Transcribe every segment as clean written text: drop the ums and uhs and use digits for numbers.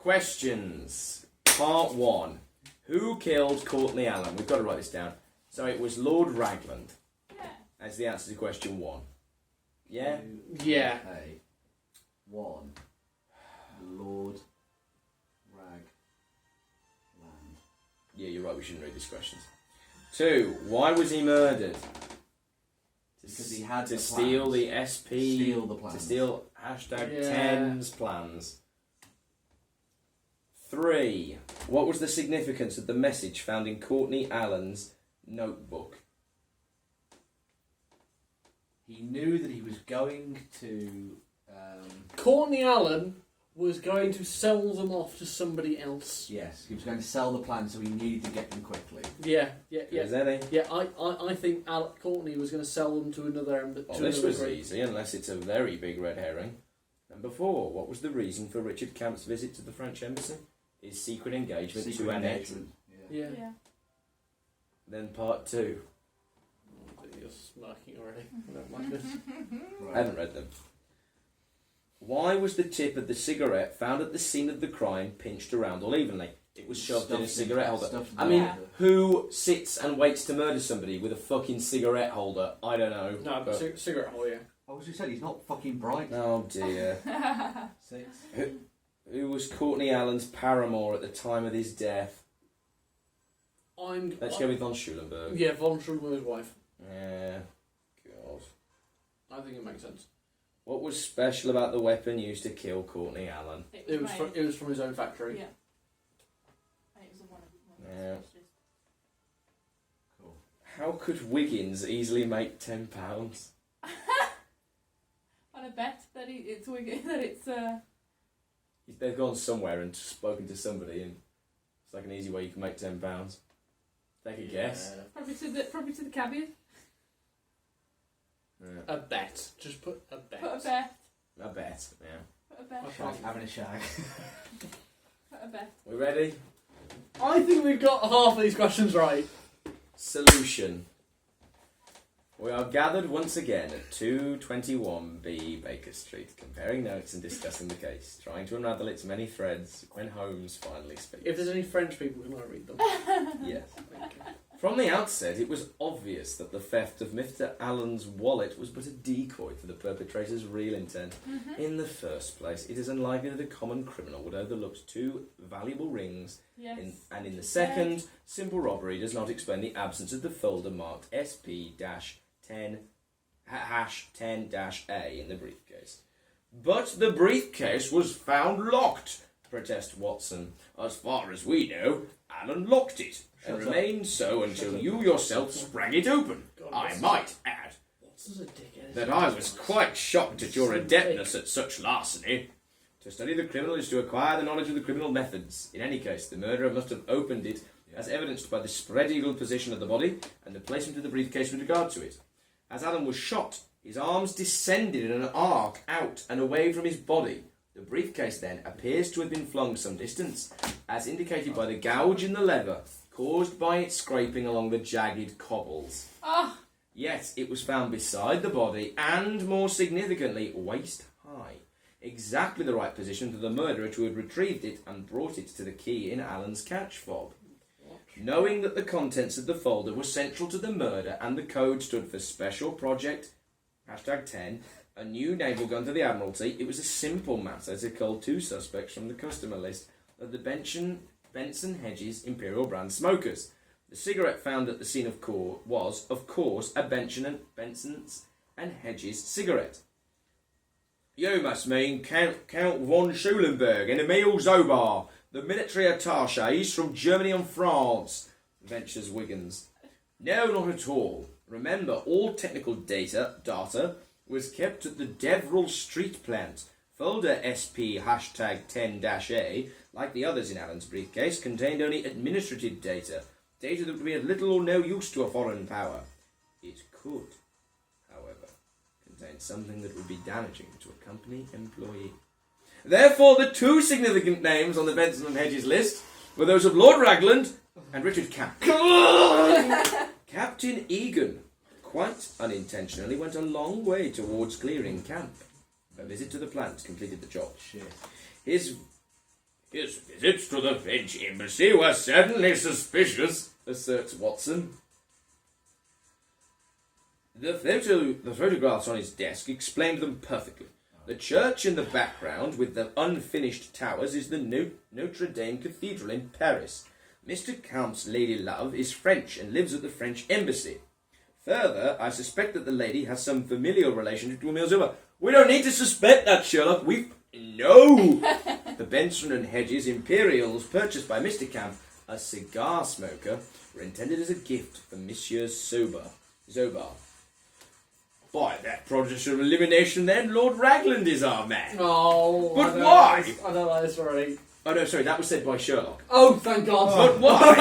Questions. Part 1. Who killed Courtney Allen? We've got to write this down. So it was Lord Ragland. Yeah. That's the answer to question 1. Yeah? Yeah. Okay. 1. Lord Ragland. Yeah, you're right, we shouldn't read these questions. 2. Why was he murdered? Because he had to the steal plans. the SP, Steal the plans. to steal hashtag Yeah. 10's plans. 3. What was the significance of the message found in Courtney Allen's notebook? He knew that he was going to... Courtney Allen was going to sell them off to somebody else. yes, he was going to sell the plans, so he needed to get them quickly. Yeah. Is any? Yeah, I think Alec Courtney was going to sell them to another. Well, this was easy, unless it's a very big red herring. Number 4. What was the reason for Richard Camp's visit to the French embassy? His secret engagement to Annette. Yeah. Then part 2. You're smirking already. I don't like this. I haven't read them. Why was the tip of the cigarette found at the scene of the crime pinched around all evenly? It was shoved in a cigarette holder. I mean, who sits and waits to murder somebody with a fucking cigarette holder? I don't know. No, but cigarette holder, yeah. I was just saying, he's not fucking bright. Oh dear. 6. Who was Courtney Allen's paramour at the time of his death? Let's go with von Schulenburg. Yeah, von Schulenburg's wife. Yeah. God. I think it makes sense. What was special about the weapon used to kill Courtney Allen? It was from his own factory. Yeah. It was one of Yeah. Cool. How could Wiggins easily make £10? On a bet that it's They've gone somewhere and spoken to somebody, and it's like an easy way you can make £10. Take a guess. probably to the cabbie. Yeah. A bet. Just put a bet. Put a bet. I bet. Yeah. Put a bet. Shag, having a shag. Put a bet. We ready? I think we've got half of these questions right. Solution. We are gathered once again at 221B Baker Street, comparing notes and discussing the case, trying to unravel its many threads when Holmes finally speaks. If there's any French people, can I read them? Yes. Thank you. From the outset, it was obvious that the theft of Mr. Allen's wallet was but a decoy to the perpetrator's real intent. Mm-hmm. In the first place, it is unlikely that a common criminal would overlook 2 valuable rings. Yes. And in the second, simple robbery does not explain the absence of the folder marked SP-10 #10-A in the briefcase. But the briefcase was found locked, protests Watson. As far as we know, Allen locked it, and remained so until you yourself sprang it open. I might add Watson's a dickhead. that I was quite shocked at your adeptness at such larceny. To study the criminal is to acquire the knowledge of the criminal methods. In any case, the murderer must have opened it, as evidenced by the spread-eagle position of the body and the placement of the briefcase with regard to it. As Allen was shot, his arms descended in an arc out and away from his body. The briefcase then appears to have been flung some distance, as indicated by the gouge in the leather, caused by its scraping along the jagged cobbles. Oh. Yet it was found beside the body and, more significantly, waist high. Exactly the right position for the murderer to have retrieved it and brought it to the key in Allen's catch fob. Knowing that the contents of the folder were central to the murder and the code stood for Special Project #10, a new naval gun to the Admiralty, it was a simple matter to cull 2 suspects from the customer list of the Benson Hedges Imperial brand smokers. The cigarette found at the scene was, of course, a Benson's and Hedges cigarette. You must mean Count von Schulenburg and Emil Zobar, the military attaches from Germany and France, ventures Wiggins. No, not at all. Remember, all technical data was kept at the Deverell Street plant. Folder SP #10-A, like the others in Allen's briefcase, contained only administrative data that would be of little or no use to a foreign power. It could, however, contain something that would be damaging to a company employee. Therefore, the 2 significant names on the Benson and Hedges list were those of Lord Ragland and Richard Camp. Captain Egan, quite unintentionally, went a long way towards clearing camp. A visit to the plant completed the job. Shit. His visits to the French embassy were certainly suspicious, asserts Watson. The photographs on his desk explained them perfectly. The church in the background, with the unfinished towers, is the Notre Dame Cathedral in Paris. Mr. Count's lady love is French and lives at the French embassy. Further, I suspect that the lady has some familial relationship to Emile Zola. We don't need to suspect that, Sherlock. We know. The Benson and Hedges Imperials, purchased by Mr. Camp, a cigar smoker, were intended as a gift for Monsieur Zobar. By that process of elimination, then, Lord Ragland is our man. Oh, But why? I don't like this already. Oh no, sorry, that was said by Sherlock. Oh, thank God. But why?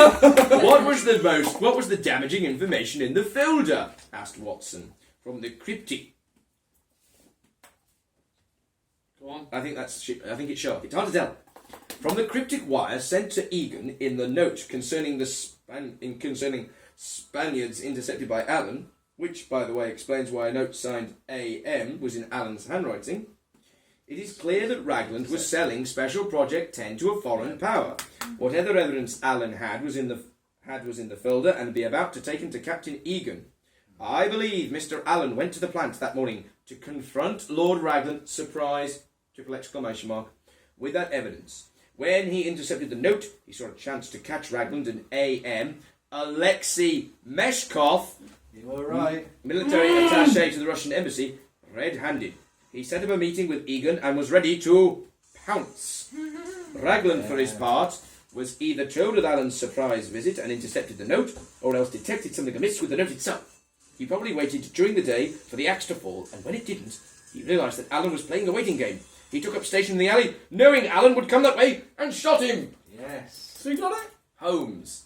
What was the damaging information in the folder? Asked Watson. From the cryptic. Go on. I think it's Sherlock. It's hard to tell. From the cryptic wire sent to Egan in the note concerning Spaniards intercepted by Allen, which, by the way, explains why a note signed AM was in Allen's handwriting. It is clear that Ragland was selling Special Project 10 to a foreign power. Whatever evidence Allen had was in the folder and would be about to take him to Captain Egan. I believe Mr. Allen went to the plant that morning to confront Lord Ragland, surprise, ! With that evidence. When he intercepted the note, he saw a chance to catch Ragland and AM, Alexei Meshkov, You were right. military attaché to the Russian embassy, red-handed. He set up a meeting with Egan and was ready to pounce. Ragland, for his part, was either told of Allen's surprise visit and intercepted the note, or else detected something amiss with the note itself. He probably waited during the day for the axe to fall, and when it didn't, he realised that Allen was playing a waiting game. He took up station in the alley, knowing Allen would come that way, and shot him. Yes. So you got it? Holmes.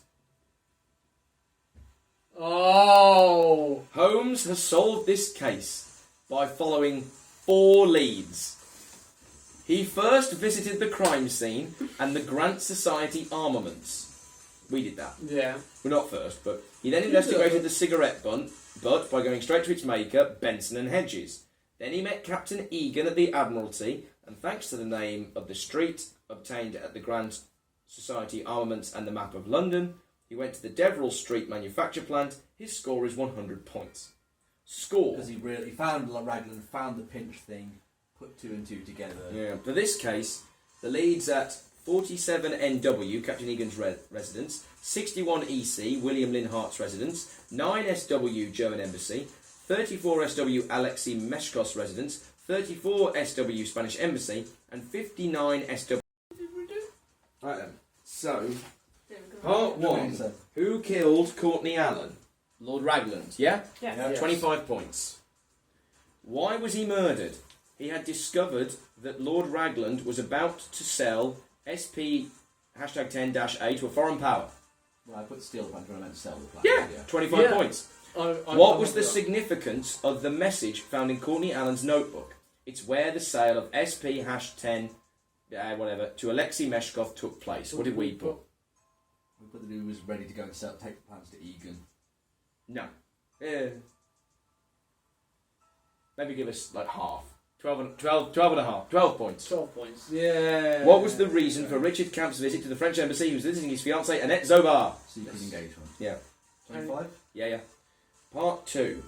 Oh. Holmes has solved this case by following 4 leads. He first visited the crime scene and the Grant Society armaments. We did that. Yeah. Well, not first, but he then investigated the cigarette butt by going straight to its maker, Benson and Hedges. Then he met Captain Egan at the Admiralty, and thanks to the name of the street obtained at the Grant Society armaments and the map of London, he went to the Deverell Street manufacture plant. His score is 100 points. Score. Because he found Ragland, found the pinch thing, put 2 and 2 together. Yeah. For this case, the leads at 47 NW, Captain Egan's residence, 61 EC, William Linhart's residence, 9 SW, German Embassy, 34 SW, Alexei Meshkov's residence, 34 SW, Spanish Embassy, and 59 SW. Right then. So, part 1. Who killed Courtney Allen? Lord Ragland, yeah? Yes. Yes. 25 points. Why was he murdered? He had discovered that Lord Ragland was about to sell SP #10-A to a foreign power. Well, I put steal the plant when I meant to sell the plant. Yeah, 25 Yeah. points. I What was the that. significance of the message found in Courtney Allen's notebook? It's where the sale of SP #10 to Alexei Meshkov took place. What did we put? We put that he was ready to go and take the plans to Egan. No. Maybe give us like half. 12 and a half. 12 points. 12 points. Yeah. What was the reason for Richard Camp's visit to the French embassy? He was visiting his fiancée Annette Zobar. Secret engagement. Yeah. 25? Yeah. Part 2.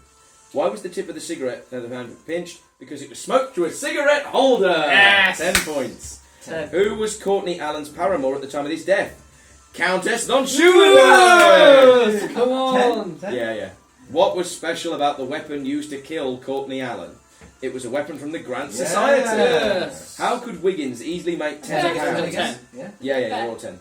Why was the tip of the cigarette feather found pinched? Because it was smoked through a cigarette holder. Yes. 10 points. 10. Who was Courtney Allen's paramour at the time of his death? Countess von Schulenburg. Come on. 10? Yeah. What was special about the weapon used to kill Courtney Allen? It was a weapon from the Grant Society. Yes. How could Wiggins easily make 10 Yeah, pounds? 10. Yeah. Yeah, you're all 10.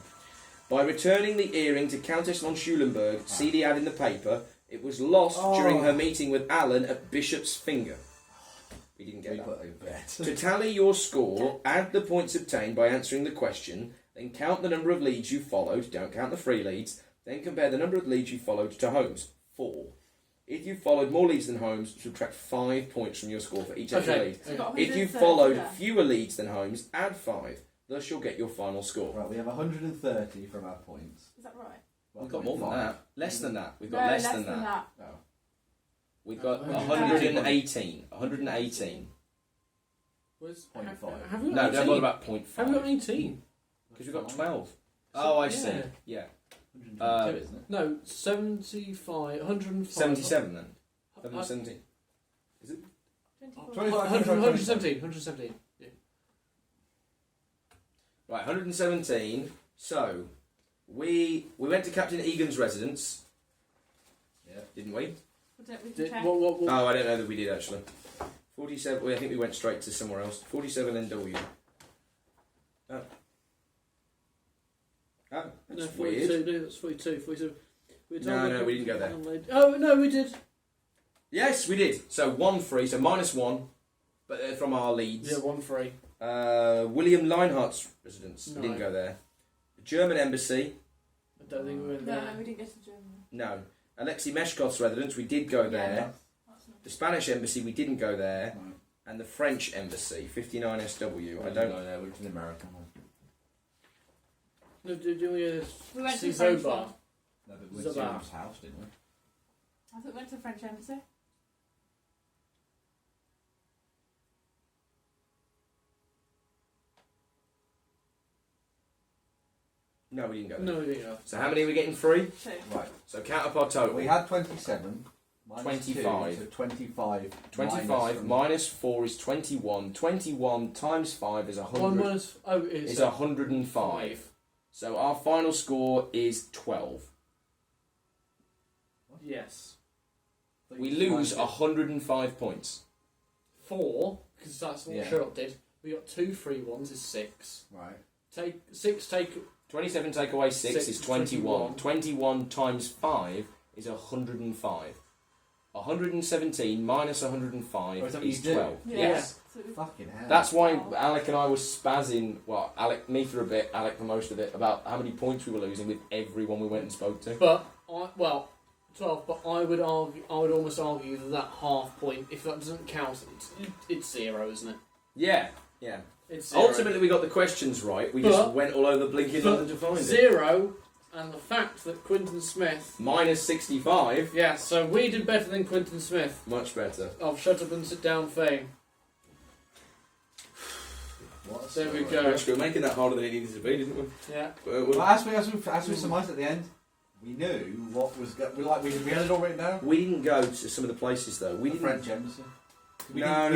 By returning the earring to Countess von Schulenburg, see the ad in the paper, it was lost during her meeting with Allen at Bishop's Finger. We didn't We get put that. a bet. To tally your score, add the points obtained by answering the question, then count the number of leads you followed, don't count the free leads, then compare the number of leads you followed to Holmes, 4. If you followed more leads than Holmes, subtract 5 points from your score for each extra lead. So you've got If you 130 followed there. fewer leads than Holmes, add 5. Thus you'll get your final score. Right, we have 130 from our points. Is that right? We've got more than 1.5. that. Less than that. We've got No, less than that. Oh. We've got 118. 118. 118. Was, 0.5. Have we No, got don't 18? bother about Have we got 0.5. 18? Because we've got 12. Oh, I see. Yeah. 122, isn't it? No, 75, 105. 77 then. 117. Is it? 24. 117. Yeah. Right, 117. So, we went to Captain Egan's residence. Yeah. Didn't we? We can check. What? Oh, I don't know that we did actually. 47. Well, I think we went straight to somewhere else. 47 NW. Oh. Oh, that's No, weird. 42. No, that's 42. 42. No, we didn't go there. Oh, no, we did. Yes, we did. So 1 free, so -1, but from our leads. Yeah, 1 free. William Leinhardt's residence. No. We didn't go there. The German embassy. I don't think we went No, there. we didn't get to Germany. No. Alexei Meshkov's residence. We did go there. Yeah, that's not. The Spanish embassy. We didn't go there. No. And the French embassy, 59 SW. I We don't. go there. We went to the American one. No, do we We went to see the French Zobar? one. No, but we went to Zabar. Jim's house, didn't we? I thought we went to the French embassy. No, we didn't go there. No, we didn't go. So how many are we getting free? 2. Right. So count up our total. We had 27. minus 25. 2, so 25. 25 minus 4 is 21. 21 times 5 is 100. 1 minus. Oh, it's Is 105. So our final score is 12. Yes. We lose 105 points. 4, because that's what Yeah. Sherlock did. We got 2 free ones, is 6. Right. Take 6, take 27 take away 6 Six is is 21. 21. 21 times 5 is 105. 117 minus 105 Oh, is that what is you do? 12. Yeah. Yes. So we- Fucking hell. That's why Wow. Alec and I were spazzing, well, Alec, me for a bit, Alec for most of it, about how many points we were losing with everyone we went and spoke to. But, 12, but I would almost argue that half point, if that doesn't count, it's 0, isn't it? Yeah, yeah. It's 0. Ultimately, we got the questions right. We But- just went all over blinking but London to find it. 0, and the fact that Quinton Smith. Minus 65. Yeah, so we did better than Quinton Smith Much better. of Shut Up and Sit Down fame. What a There we story. go. Gosh, we were making that harder than it needed to be, didn't we? Yeah. Well, as we surmised at the end, we knew what was we had it all written down. We didn't go to some of the places though. We The didn't. French embassy. We No.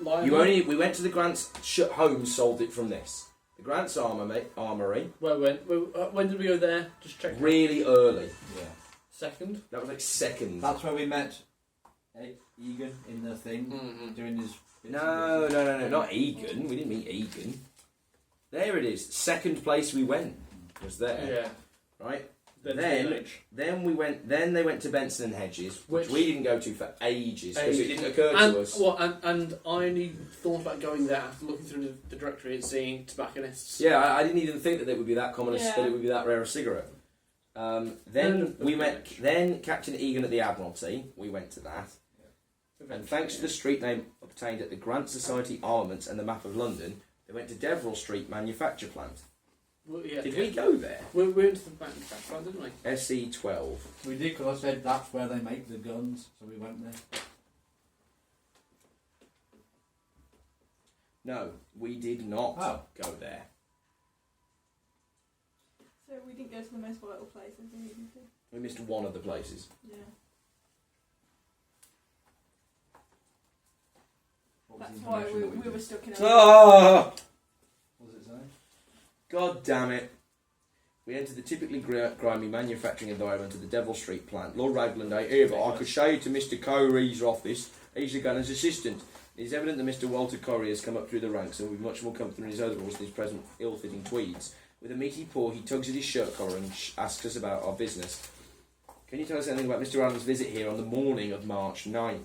Lionel. We went to the Grant's. Holmes solved it from this. The Grant's Armory. When did we go there? Just check. Really early. Yeah. Second. That was like second. That's where we met Egan in the thing Mm-hmm. doing his. bits No, and pieces. not Egan. We didn't meet Egan. There it is. Second place we went was there. Yeah. Right. Then Then we went. Then they went to Benson and Hedges, which Which- we didn't go to for ages because it Ages. didn't occur and to us. and I only thought about going there after looking through the directory and seeing tobacconists. Yeah, I didn't even think that it would be that common, Yeah. that it would be that rare a cigarette. Then we went. Then Captain Egan at the Admiralty. We went to that, and thanks to the street name obtained at the Grant Society Armaments and the map of London, they went to Deverell Street Manufacture Plant. Well, yeah, Did we go there? We went to the background, didn't we? SE12. We did because I said that's where they make the guns, so we went there. No, we did not go there. So we didn't go to the most vital places we needed to. We missed one of the places. Yeah. What was That's the why information that we were did? stuck in a... Ah! What does it say? God damn it. We entered the typically grimy manufacturing environment of the Deverell Street plant. Lord Ragland ain't here, but I could show you to Mr. Corey's office. He's the gunner's assistant. It is evident that Mr. Walter Corey has come up through the ranks and will be much more comfortable in his overalls than his present ill-fitting tweeds. With a meaty paw, he tugs at his shirt collar and asks us about our business. Can you tell us anything about Mr. Allen's visit here on the morning of March 9th?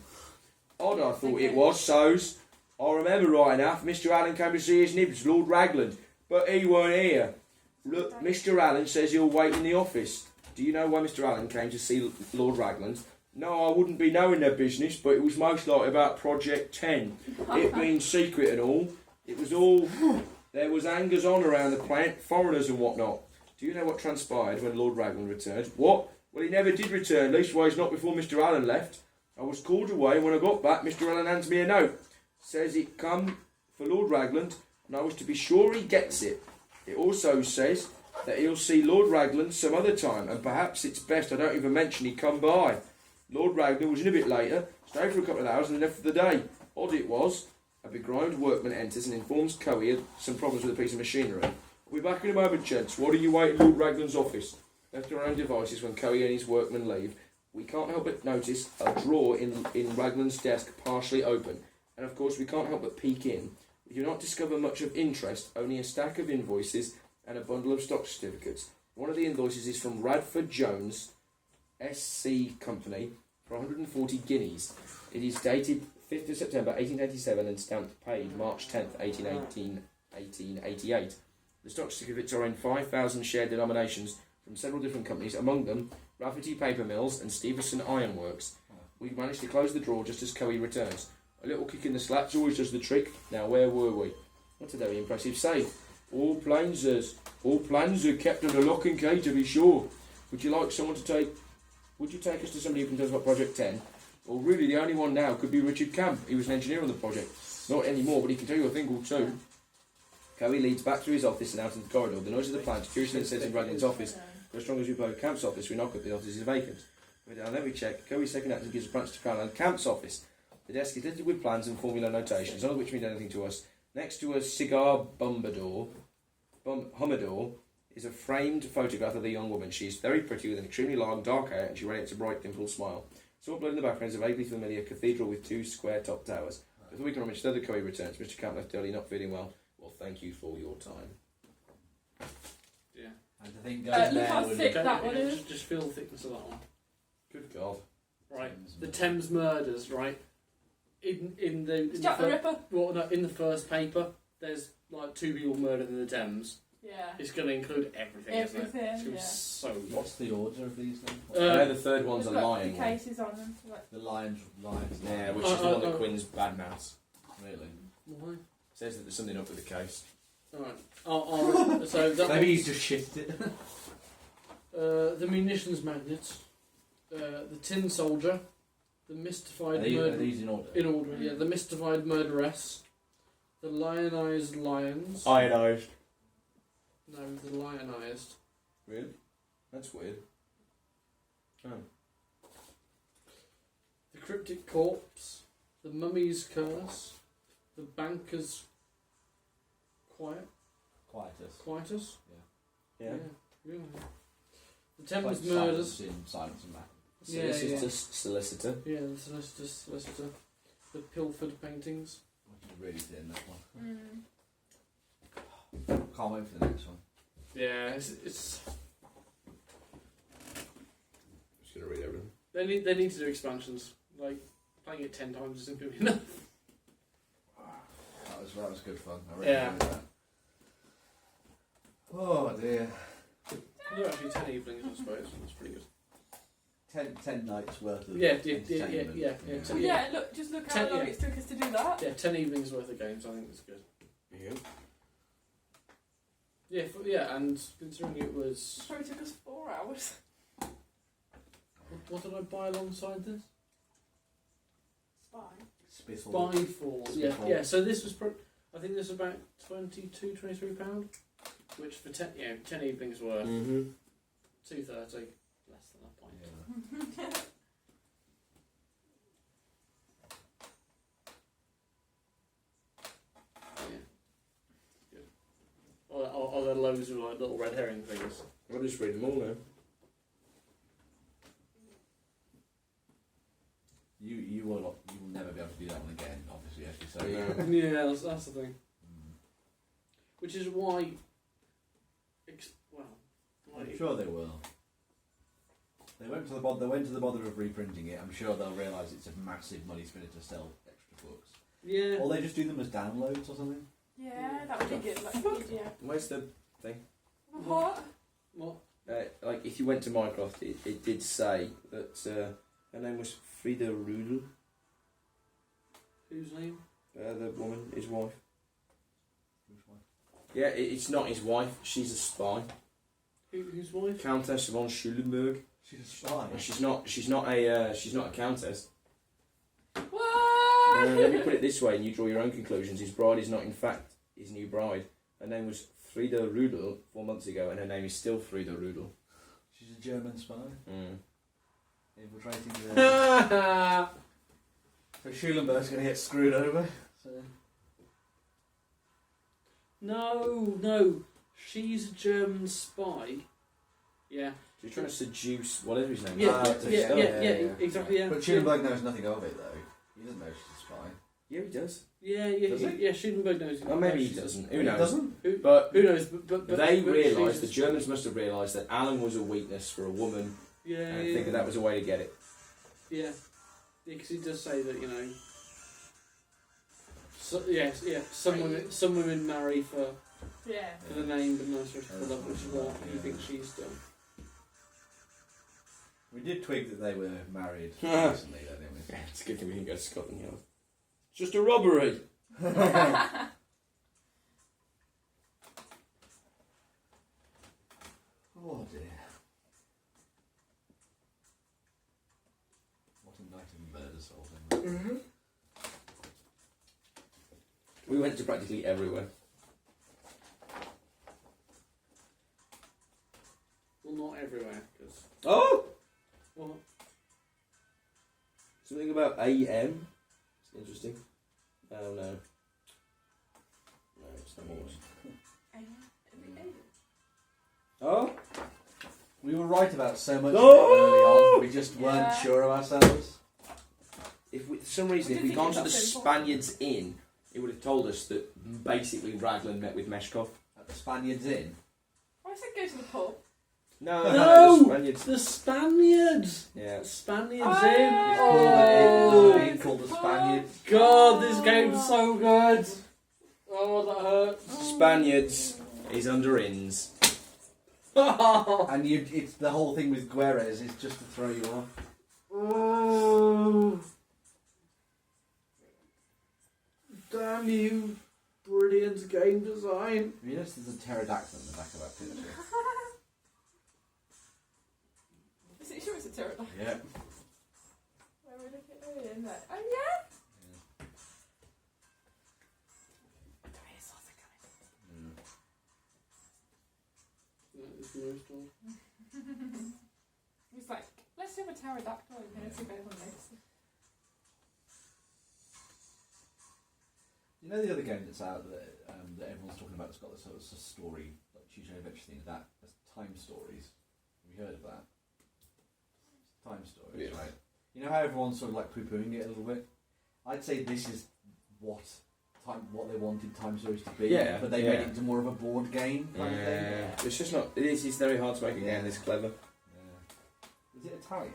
Odd, I thought it was, so's. I remember right enough, Mr. Allen came to see his nibs, Lord Ragland, but he weren't here. Look, Mr. Allen says he'll wait in the office. Do you know why Mr. Allen came to see Lord Ragland? No, I wouldn't be knowing their business, but it was most likely about Project 10. It being secret and all. It was all... There was hangers on around the plant, foreigners and whatnot. Do you know what transpired when Lord Ragland returned? What? Well, he never did return, leastways not before Mr. Allen left. I was called away, and when I got back, Mr. Allen hands me a note. Says it come for Lord Ragland, and I wish to be sure he gets it. It also says that he'll see Lord Raglan some other time, and perhaps it's best I don't even mention he come by. Lord Raglan was in a bit later, stayed for a couple of hours and left for the day. Odd it was. A begrimed workman enters and informs Cowie of some problems with a piece of machinery. We'll be back in a moment, gents. What are you waiting at Lord Raglan's office? Left to our own devices when Cowie and his workmen leave, we can't help but notice a drawer in Raglan's desk partially open. And of course we can't help but peek in. We do not discover much of interest, only a stack of invoices and a bundle of stock certificates. One of the invoices is from Radford Jones, SC Company, for 140 guineas. It is dated 5th of September 1887 and stamped paid March 10th, 1888. The stock certificates are in 5,000 share denominations from several different companies, among them Rafferty Paper Mills and Stevenson Iron Works. We managed to close the drawer just as Cowie returns. A little kick in the slats always does the trick. Now where were we? That's a very impressive safe. All plans are kept under lock and key, to be sure. Would you like someone to take... Would you take us to somebody who can tell us about Project 10? Well, really, the only one now could be Richard Camp. He was an engineer on the project. Not anymore, but he can tell you a thing or two. Cowie leads back to his office and out into the corridor. The noise of the plant curiously says in Bradley's office. For as strong as we blow Camp's office, we knock at the office is vacant. Now let me check. Cowie's second actor gives a branch to Caroline Camp's office. The desk is littered with plans and formula notations, none of which mean anything to us. Next to a cigar humidor is a framed photograph of the young woman. She is very pretty with an extremely long dark hair and she radiates a bright dimpled smile. Somewhat blurred in the background is a vaguely familiar cathedral with 2 square top towers. Before we can rummage further, Cowie returns. Mr. Camp left early, not feeling well. Well, thank you for your time. Yeah. And I think Look goes how there. thick that one is. Just feel the thickness of that one. Good God. Right. The Thames murders, right? In the Jack the Ripper. well, no, in the first paper, there's like 2 people murdered in the Thames. Yeah. It's going to include everything, isn't it? Everything, It's gonna be yeah. so good. What's the order of these then? I know the third one's a It's got lying the one. cases on them. So like, The lions. Yeah, which is the one that Quinn's badmouths. Really? Why? Says that there's something up with the case. Alright. So that Maybe one's, he's just shifted it. the Munitions Magnate, the Tin Soldier, the Mystified Are Murder... these in order? In order, yeah. The Mystified Murderess, the Lionized Lions... Ionised. No, the Lionized. Really? That's weird. Oh. The Cryptic Corpse, the Mummy's Curse, the Banker's Quietus. Yeah. Really. The Thames Like Murders. Silence in Silence and Mac. Solicitor. Solicitor. Yeah, the Solicitor. The Pilfered Paintings. I can really thin that one. mm. Can't wait for the next one. Yeah, it's Just gonna read everything. they need to do expansions. Like playing it 10 times isn't going to be enough. That was good fun. I really Yeah. enjoyed that. Oh dear. No, actually 10 evenings, I suppose. That's pretty good. 10 nights worth of Yeah. entertainment. Well, yeah, just look how long it took us to do that. Yeah, 10 evenings worth of games. I think it's good. Yeah. Yeah, and considering it was... It probably took us 4 hours. What did I buy alongside this? Spy. Spyfall. Yeah. So this was, I think this was about £22-23, which for 10 evenings worth, Mm-hmm. $2.30, less than that point. Yeah. Yeah. Good. Are there loads of like little red herring things? I'll just read them all now. You will never be able to do that one again, obviously, as you say. No. Yeah, that's the thing. Which is why, I'm sure they will. They went to the bother of reprinting it. I'm sure they'll realise it's a massive money spinner to sell extra books. yeah. Or they just do them as downloads or something. Yeah, that would be good. Like PDF. Where's the thing? What? What? Like, if you went to Minecraft, it did say that her name was Frida Rudel. Whose name? The woman, his wife. Which one? Yeah, it's not his wife. She's a spy. Whose wife? Countess von Schulenburg. She's a spy. She's not a countess. What? Let me put it this way, and you draw your own conclusions. His bride is not, in fact, his new bride. Her name was Frieda Rudel 4 months ago, and her name is still Frieda Rudel. She's a German spy. Mm. Infiltrating the... So Schulenberg's going to get screwed over. So. No. She's a German spy. Yeah. She's trying to seduce whatever his name is. Yeah, exactly, yeah. But Schulenberg knows nothing of it, though. He doesn't know she's a spy. Yeah, he does. Yeah, Schulenberg knows. Or maybe he doesn't. Who knows? Doesn't? But who knows? But they but realised, the she's- Germans must have realised that Alan was a weakness for a woman, Yeah, and I yeah, think that was a way to get it. Yeah, because he does say that, you know. So, some women marry for Yeah. the name, but not just for love, which is what he thinks she's done. We did twig that they were married recently, though, didn't we? It's a good thing we didn't go to Scotland Yard. It's just a robbery. Oh dear. What a night of murder solving. Mm-hmm. We went to practically everywhere. Well, not everywhere, because... Oh! What? Something about AM. It's interesting. Oh no. No, it's not yours. Oh? We were right about so much Oh! early on, we just weren't Yeah. sure of ourselves. If we, for some reason, I if didn't we'd gone think to it the was so Spaniards Inn, it would have told us that basically Raglan met with Meshkov. At the Spaniards Inn. I said go to the pub. No, No! the Spaniards. The Spaniards! Yeah. The Spaniards Oh! in! It's called the Spaniards. God, this game's so good! Oh, that hurts. Spaniards is under inns. And it's the whole thing with Guerres is just to throw you off. Oh. Damn you. Brilliant game design. You notice there's a pterodactyl in the back of that picture. Is it sure it's a pterodactyl? Yeah. Where are we looking? Oh, yeah, in there. Oh, yeah? Dinosaurs are coming. That is most of. He's like, let's do a pterodactyl in here, see if anyone notices. You know the other game that's out that everyone's talking about that's got this sort of story, like choose your own adventure thing, that's Time Stories. Have you heard of that? Time Stories, Yeah. right? You know how everyone's sort of like poo-pooing it a little bit? I'd say this is what they wanted Time Stories to be, Yeah, but they yeah. made it into more of a board game kind of thing. Yeah. It's just not. It's very hard to make a game this clever. Yeah. Is it Italian?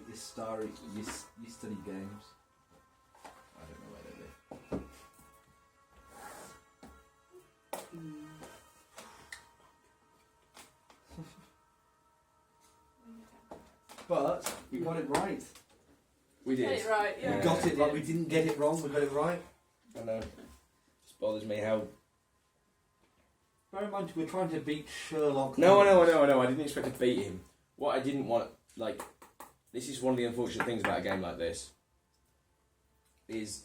It's by History Games. I don't know where they live. But we got it right. We Get did. it right, yeah. We got it right. We didn't get it wrong. We got it right. I know. It just bothers me how. Bear in mind, we're trying to beat Sherlock. No, I Holmes. know. I didn't expect to beat him. What I didn't want, like, this is one of the unfortunate things about a game like this, is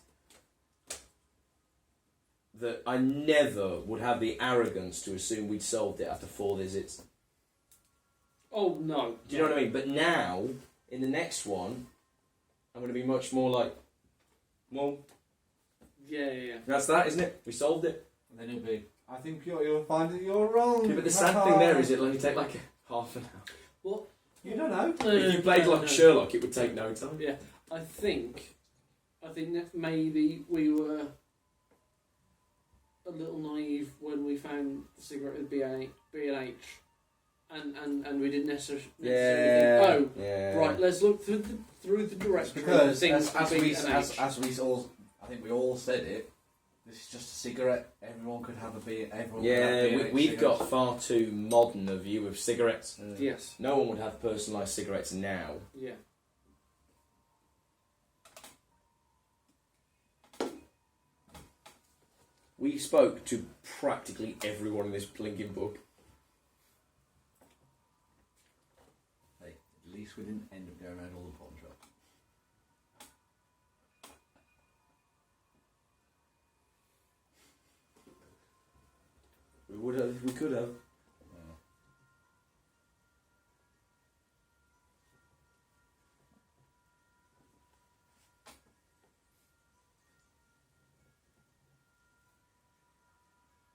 that I never would have the arrogance to assume we'd solved it after 4 visits. Oh, no. Do you know what I mean? But now, in the next one, I'm going to be much more like, well, Yeah. that's that, isn't it? We solved it. And then you'll be. I think you'll find that you're wrong. Yeah, but the sad thing there is it'll only take like half an hour. Well, You don't know. If you played like Sherlock, it would take no time. Yeah, I think that maybe we were a little naive when we found the cigarette with B&H, and we didn't necessarily think, Yeah. right, let's look through the directory. Because things as with we B&H. all, I think we all said it. This is just a cigarette. Everyone could have a B. Everyone. Could Yeah, have B&H we've got cigarettes. far too modern a view of cigarettes. Yes. No one would have personalised cigarettes now. Yeah. We spoke to practically everyone in this blinking book. Hey, at least we didn't end up going around all the pawn shops. We would have. We could have.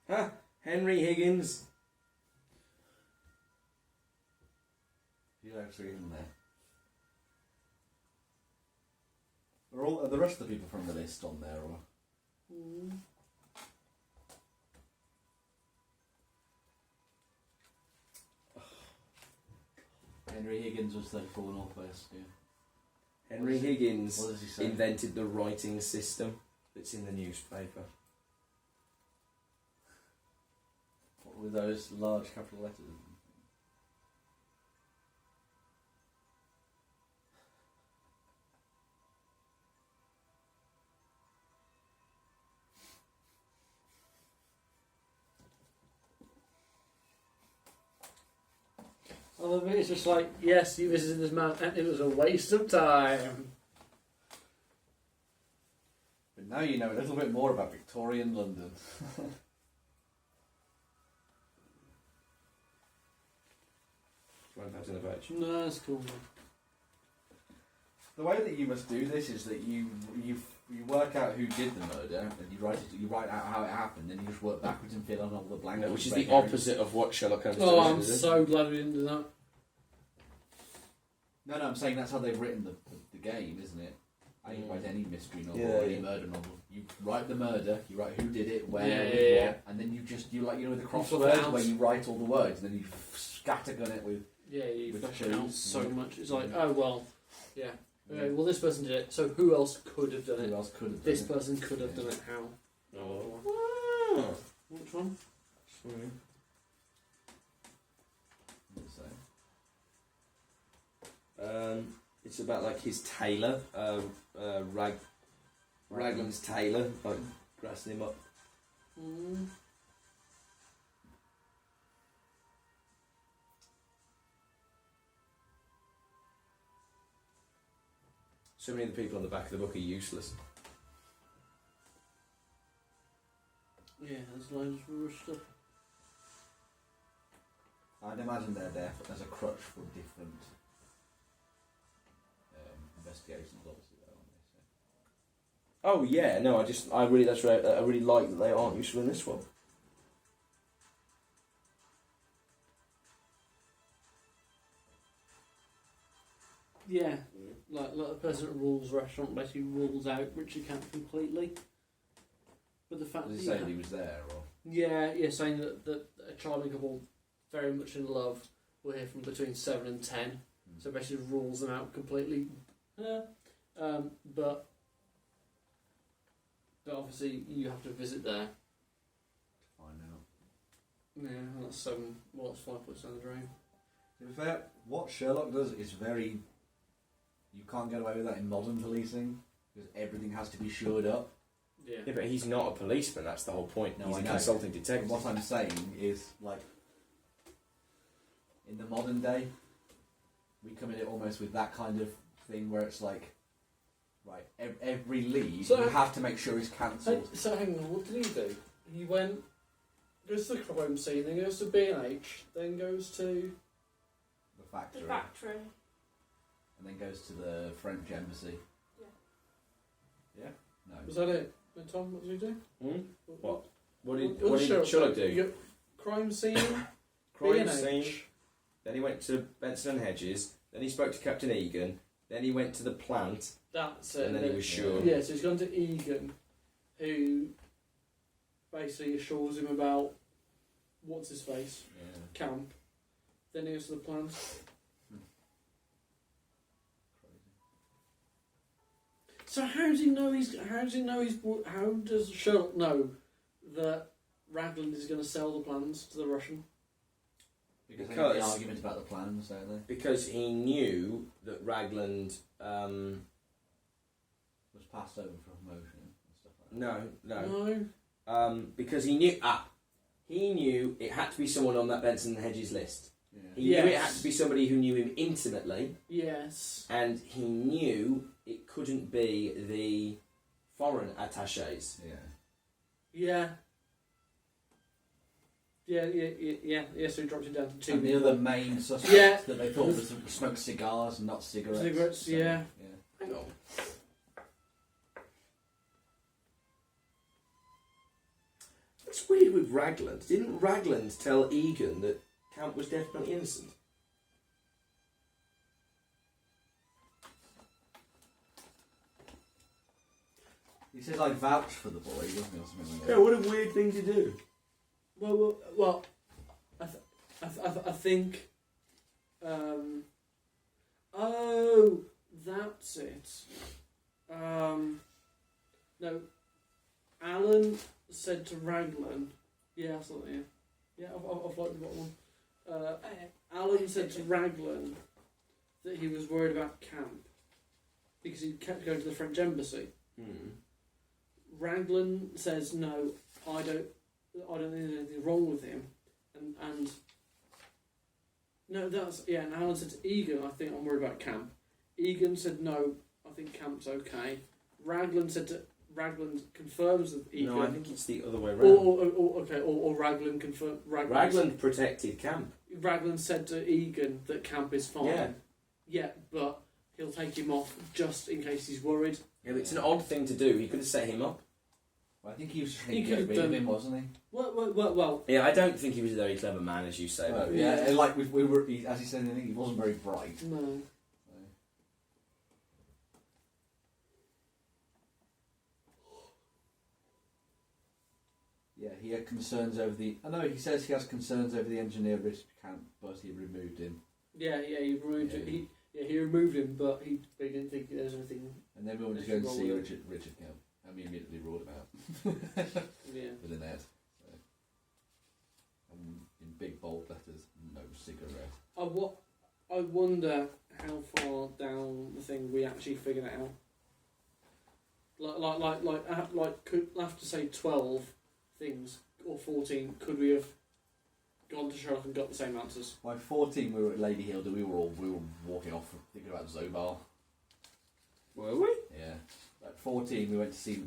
Huh? Henry Higgins. You actually in there. Are the rest of the people from the list on there, or? Henry Higgins was 34 Northwest, yeah. Henry Higgins What does he say? invented the writing system that's in the newspaper. What were those large capital letters? I love it. It's just like, yes, you visited this man, and it was a waste of time. But now you know a little bit more about Victorian London. Went back to the page. No, that's cool. The way that you must do this is that you work out who did the murder, and you write out how it happened, then you just work backwards and fill in all the blanks. Which is with the red herrings. opposite of what Sherlock Holmes Oh, does. I'm isn't it? so glad we didn't do that. No, I'm saying that's how they've written the game, isn't it? How you write any mystery novel Yeah, or any yeah. murder novel. You write the murder, you write who did it, where, Yeah, with yeah, what, and then you like with the You flip it crosswords out. where you write all the words, and then you scattergun it with. Yeah, you With flesh it out clues. so much. It's Yeah. like, oh well, yeah. Okay, well, this person did it, so who else could have done Who it? else could have done This it? person could have done it. How? Oh. Which one? Sorry. So, It's about like his tailor, Raglan's tailor, like grassing him up. Mm. So many of the people on the back of the book are useless. Yeah, there's loads of rubbish stuff. I'd imagine they're there as a crutch for different investigations, obviously. Though, aren't they? Oh yeah, no, I really like that they aren't useful in this one. Yeah, like the person that rules restaurant basically rules out Richard Camp completely. But the fact Does that he say that he was there, or yeah, saying that a charming couple, very much in love, were here from between 7 and 10. So basically rules them out completely. But obviously you have to visit there. find out. Yeah, and that's 7. Well, that's 5 points down the drain. To be fair, what Sherlock does is very. You can't get away with that in modern policing because everything has to be shored up. Yeah. Yeah, but he's not a policeman. That's the whole point. No, He's I a know. consulting And detective. what I'm saying is, like, in the modern day, we come at it almost with that kind of thing where it's like, right, every lead So- you have to make sure is cancelled. So hang on, what did he do? He goes to the crime scene, then goes to B&H, then goes to The factory, The factory. and then goes to the French embassy. Yeah. Yeah. No. was that it? Then Tom, what did he do? Hmm? What? What What did Sherlock do? You got crime scene, Crime B&H. scene. Then he went to Benson and Hedges. Then he spoke to Captain Egan. Then he went to the plant, That's it. and then he was sure. Yeah, so he's gone to Egan, who basically assures him about what's his face Yeah. camp. Then he goes to the plant. So how does he know he's? How does he know he's? How does Sherlock know that Ragland is going to sell the plans to the Russian? Because they have the Because- argument about the plans, don't they? Because he knew that Ragland. Was passed over for promotion and stuff like that. No. No. because he knew it had to be someone on that Benson and Hedges list. Yeah. He knew it had to be somebody who knew him intimately, Yes. and he knew it couldn't be the foreign attachés. Yeah. Yeah. So he dropped it down to 2. And the other main suspect Yeah. that they thought was smoked cigars and not cigarettes. Cigarettes, So, yeah. Hang on. That's weird with Ragland. Didn't Ragland tell Egan that Camp was definitely innocent? He says I vouched for the boy, doesn't he, or something like that? Yeah, what a weird thing to do. Well. I think. Oh, that's it. No. Alan said to Raglan. Yeah, that's not it. Yeah, I've liked the bottom one. Alan said to Raglan that he was worried about camp because he kept going to the French embassy. Raglan says no, I don't think there's anything wrong with him, and no, that's and Alan said to Egan, I think I'm worried about camp. Egan said no, I think camp's okay. Raglan confirms that Egan. No, I think it's the other way around. Or Raglan confirmed. Raglan protected Camp. Raglan said to Egan that camp is fine. Yeah. Yeah, but he'll take him off just in case he's worried. Yeah, but it's an odd thing to do. He could have set him up. Well, I think he was trying He to get could rid have of done- him, wasn't he? Well. Yeah, I don't think he was a very clever man, as you say. Well, but yeah, like we were, as he said, I think he wasn't very bright. No. Yeah, he had concerns over the. I know he says he has concerns over the engineer risk camp, but he removed him. Yeah, he removed it. He removed him, but he didn't think there was anything. And then we went to go and Wrong see with Richard Camp, and we immediately ruled him out Yeah. with an ad. So. And in big bold letters, no cigarette. I wonder how far down the thing we actually figured it out. Could have to say 12 things or 14. Could we have gone to Sherlock and got the same answers? By 14, we were at Lady Hilda. We were walking off thinking about Zobar. Were we? Yeah. At 14,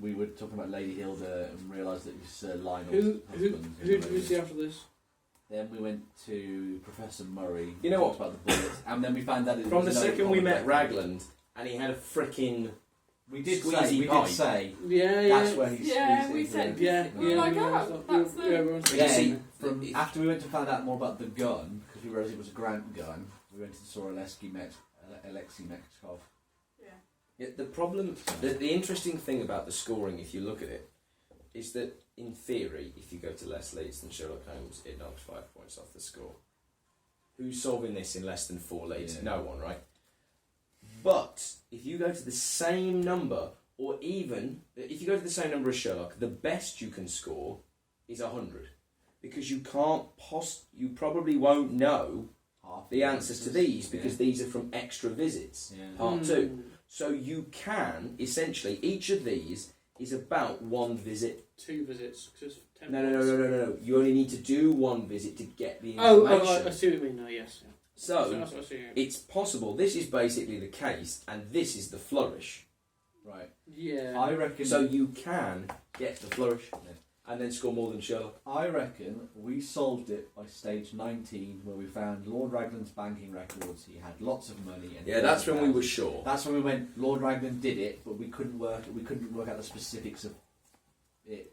we were talking about Lady Hilda and realised that it was Lionel's Who husband. did we see after this? Then we went to Professor Murray. You know talked about the bullets, and then we found out it From the was no second we met common Ragland, and he had a frickin' we did squeezy pipe. say Yeah. that's where he's Yeah, we squeezed said. in. Yeah. We were like, oh, that's the. everyone's But you see, saying. From after we went to find out more about the gun, because we realised it was a Grant gun, we went and saw Alexei Mechkov. Yeah, the problem, the interesting thing about the scoring, if you look at it, is that in theory, if you go to less leads than Sherlock Holmes, it knocks 5 points off the score. Who's solving this in less than 4 leads? Yeah. No one, right? But if you go to the same number, or even if you go to the same number as Sherlock, the best you can score is 100, because you can't you probably won't know Half the answers to these because yeah. these are from extra visits. Yeah. Part 2. So you can, essentially, each of these is about 1 visit. 2 visits. 'Cause it's 10 No. points. You only need to do 1 visit to get the information. I see what you mean now, yes. Yeah. So, That's what I see. it's possible, this is basically the case, and this is the flourish. Right. Yeah. I reckon. So you can get the flourish, Yeah. and then score more than Sherlock. I reckon we solved it by stage 19, where we found Lord Raglan's banking records. He had lots of money. And Yeah, that's when we were sure. That's when we went. Lord Raglan did it, but we couldn't work out the specifics of it.